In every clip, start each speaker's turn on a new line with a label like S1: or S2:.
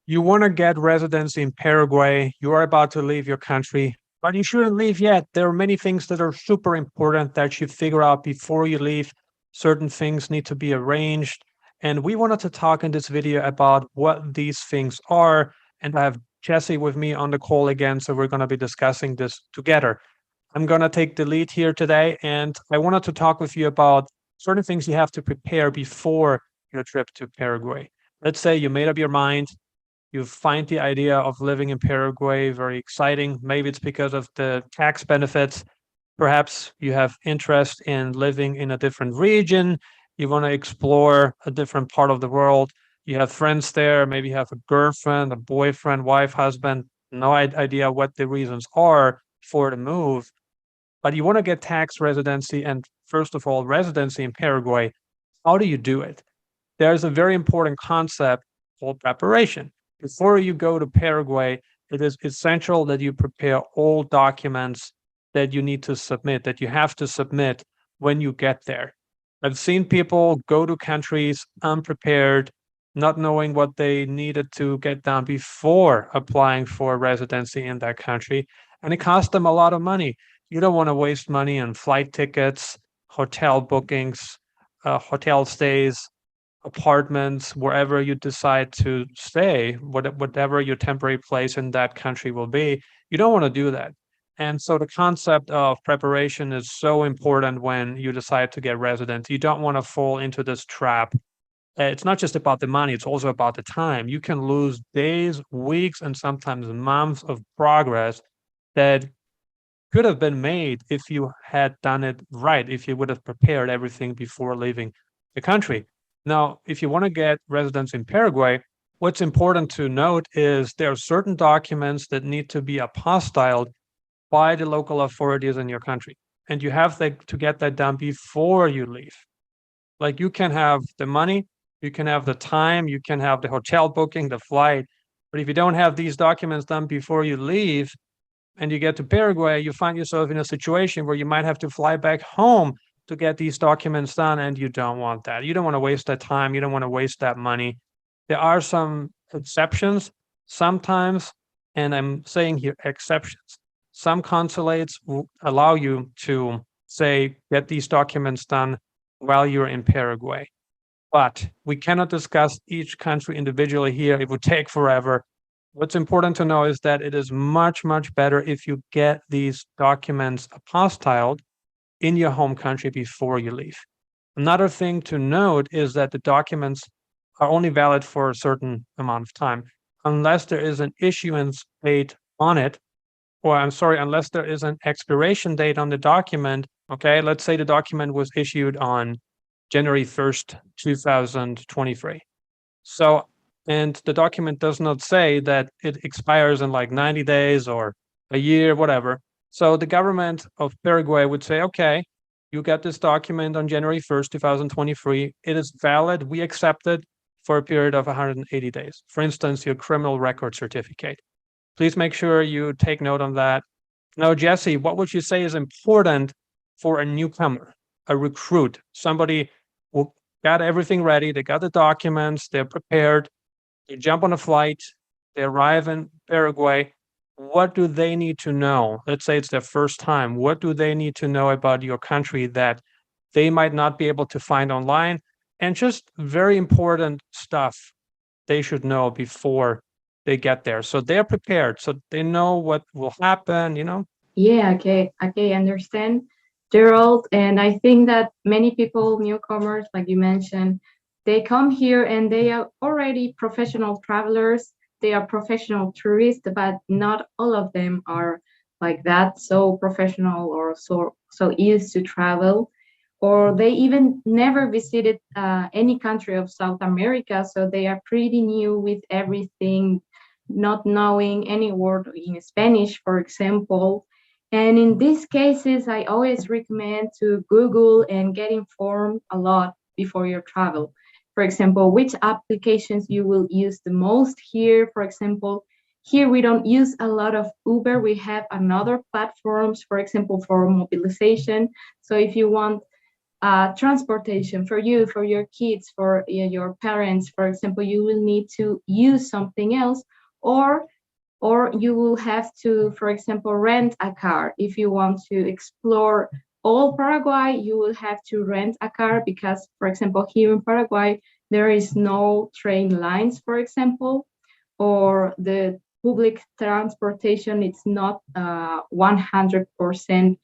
S1: You want to get residency in Paraguay. You are about to leave your country, but you shouldn't leave yet. There are many things that are super important that you figure out before you leave. Certain things need to be arranged. And we wanted to talk in this video about what these things are. And I have Jesse with me on the call again. So we're going to be discussing this together. I'm going to take the lead here today. And I wanted to talk with you about certain things you have to prepare before your trip to Paraguay. Let's say you made up your mind, you find the idea of living in Paraguay very exciting. Maybe it's because of the tax benefits. Perhaps you have interest in living in a different region. You want to explore a different part of the world. You have friends there. Maybe you have a girlfriend, a boyfriend, wife, husband. No idea what the reasons are for the move. But you want to get tax residency and, first of all, residency in Paraguay. How do you do it? There's a very important concept called preparation. Before you go to Paraguay, it is essential that you prepare all documents that you need to submit, that you have to submit when you get there. I've seen people go to countries unprepared, not knowing what they needed to get done before applying for residency in that country, and it cost them a lot of money. You don't want to waste money on flight tickets, hotel bookings, hotel stays, apartments, wherever you decide to stay, whatever your temporary place in that country will be. You don't want to do that. And so the concept of preparation is so important when you decide to get resident. You don't want to fall into this trap. It's not just about the money, it's also about the time. You can lose days, weeks, and sometimes months of progress that could have been made if you had done it right, if you would have prepared everything before leaving the country. Now, if you want to get residence in Paraguay, what's important to note is there are certain documents that need to be apostilled by the local authorities in your country. And you have to get that done before you leave. Like, you can have the money, you can have the time, you can have the hotel booking, the flight. But if you don't have these documents done before you leave, and you get to Paraguay, you find yourself in a situation where you might have to fly back home to get these documents done, and you don't want that. You don't want to waste that time. You don't want to waste that money. There are some exceptions sometimes, and I'm saying here exceptions. Some consulates will allow you to say, get these documents done while you're in Paraguay. But we cannot discuss each country individually here. It would take forever. What's important to know is that it is much, much better if you get these documents apostilled in your home country before you leave. Another thing to note is that the documents are only valid for a certain amount of time, unless there is an issuance date on it, or I'm sorry, unless there is an expiration date on the document. Okay, let's say the document was issued on January 1st, 2023. So, and the document does not say that it expires in like 90 days or a year, whatever. So the government of Paraguay would say, okay, you got this document on January 1st, 2023. It is valid. We accept it for a period of 180 days. For instance, your criminal record certificate. Please make sure you take note on that. Now, Jesse, what would you say is important for a newcomer, a recruit, somebody who got everything ready, they got the documents, they're prepared, they jump on a flight, they arrive in Paraguay. What do they need to know? Let's say it's their first time. What do they need to know about your country that they might not be able to find online? And just very important stuff they should know before they get there. So they're prepared, so they know what will happen.
S2: Yeah, okay, understand, Gerald. And I think that many people, newcomers, like you mentioned, they come here and they are already professional travelers. They are professional tourists, but not all of them are like that, so professional or so used to travel, or they even never visited any country of South America, so they are pretty new with everything, not knowing any word in Spanish, for example. And in these cases, I always recommend to Google and get informed a lot before your travel. For example, which applications you will use the most here. For example, here we don't use a lot of Uber. We have another platforms, for example, for mobilization. So if you want transportation for you, for your kids, for your parents. For example, you will need to use something else, or you will have to, for example, rent a car. If you want to explore all Paraguay, you will have to rent a car because, for example, here in Paraguay, there is no train lines, for example, or the public transportation, it's not 100%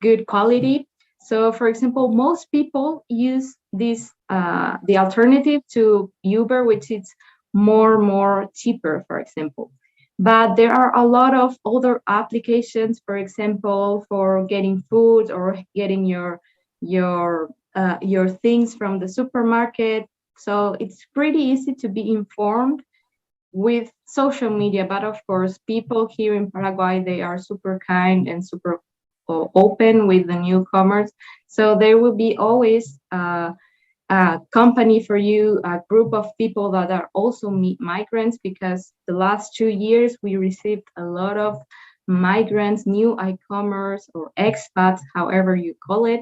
S2: good quality. So, for example, most people use this the alternative to Uber, which is more cheaper, for example. But there are a lot of other applications, for example, for getting food or getting your things from the supermarket. So it's pretty easy to be informed with social media. But of course, people here in Paraguay, they are super kind and super open with the newcomers. So there will be always a company for you, a group of people that are also migrants, because the last 2 years we received a lot of migrants, new e-commerce or expats, however you call it.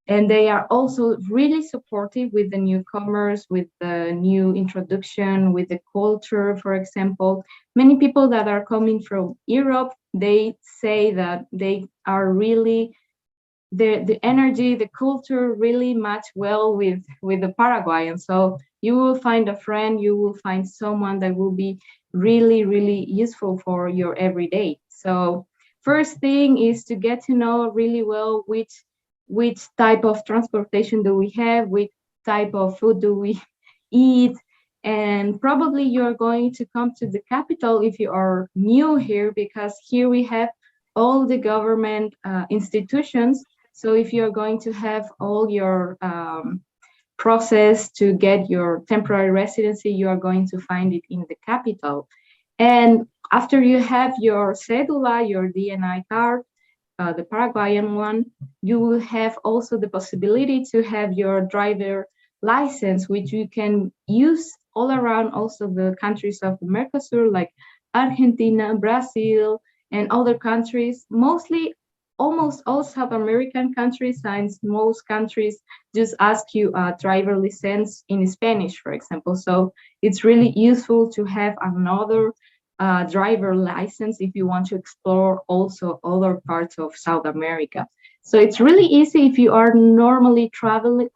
S2: And they are also really supportive with the newcomers, with the new introduction, with the culture, for example. Many people that are coming from Europe, they say that they are really, the energy, the culture really match well with the Paraguayan. So you will find a friend, you will find someone that will be really useful for your everyday. So first thing is to get to know really well which type of transportation do we have, which type of food do we eat. And probably you're going to come to the capital if you are new here, because here we have all the government institutions. So if you're going to have all your process to get your temporary residency, you are going to find it in the capital. And after you have your cédula, your DNI card, the Paraguayan one, you will have also the possibility to have your driver license, which you can use all around also the countries of the Mercosur, like Argentina, Brazil, and other countries, mostly almost all South American countries, since most countries just ask you a driver license in Spanish, for example. So it's really useful to have another driver license if you want to explore also other parts of South America. So it's really easy if you are normally traveling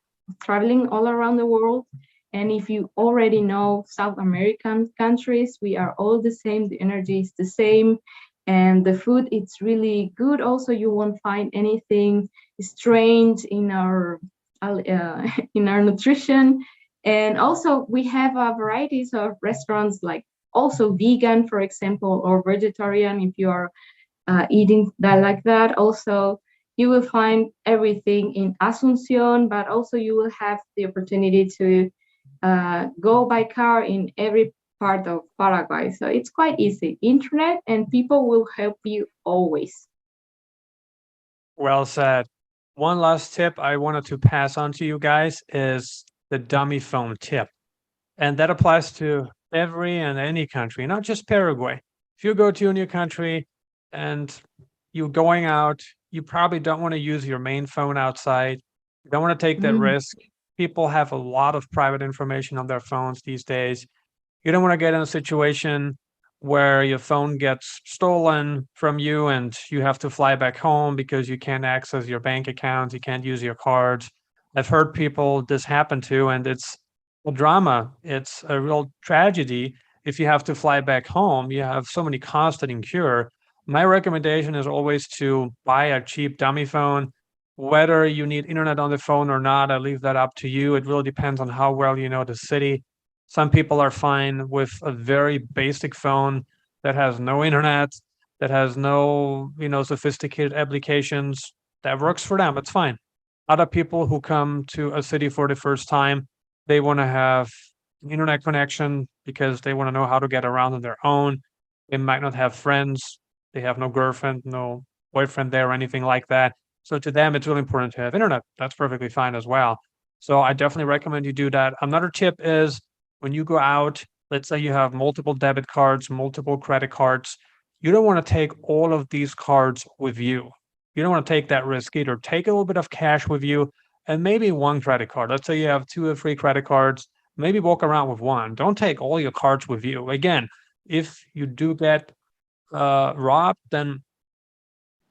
S2: all around the world. And if you already know South American countries, we are all the same, the energy is the same, and the food, it's really good. Also, you won't find anything strange in our nutrition. And also we have a varieties of restaurants, like also vegan, for example, or vegetarian if you are eating that like that. Also, you will find everything in Asuncion, but also you will have the opportunity to go by car in every part of Paraguay. So it's quite easy. Internet and people will help you always.
S1: Well said. One last tip I wanted to pass on to you guys is the dummy phone tip. And that applies to every and any country, not just Paraguay. If you go to a new country and you're going out, you probably don't want to use your main phone outside. You don't want to take that risk. People have a lot of private information on their phones these days. You don't want to get in a situation where your phone gets stolen from you and you have to fly back home because you can't access your bank account, you can't use your cards. I've heard people this happen to, and it's a drama. It's a real tragedy if you have to fly back home. You have so many costs that incur. My recommendation is always to buy a cheap dummy phone. Whether you need internet on the phone or not, I leave that up to you. It really depends on how well you know the city. Some people are fine with a very basic phone that has no internet, that has no, sophisticated applications. That works for them. It's fine. Other people who come to a city for the first time, they want to have an internet connection because they want to know how to get around on their own. They might not have friends. They have no girlfriend, no boyfriend there or anything like that. So to them, it's really important to have internet. That's perfectly fine as well. So I definitely recommend you do that. Another tip is when you go out, let's say you have multiple debit cards, multiple credit cards, you don't want to take all of these cards with you. You don't want to take that risk either. Take a little bit of cash with you and maybe one credit card. Let's say you have 2 or 3 credit cards, maybe walk around with one. Don't take all your cards with you. Again, if you do get robbed, then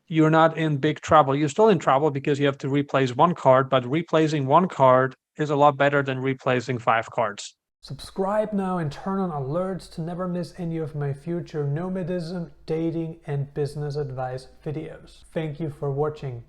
S1: you're not in big trouble. You're still in trouble because you have to replace one card, but replacing one card is a lot better than replacing 5 cards.
S3: Subscribe now and turn on alerts to never miss any of my future nomadism, dating, and business advice videos. Thank you for watching.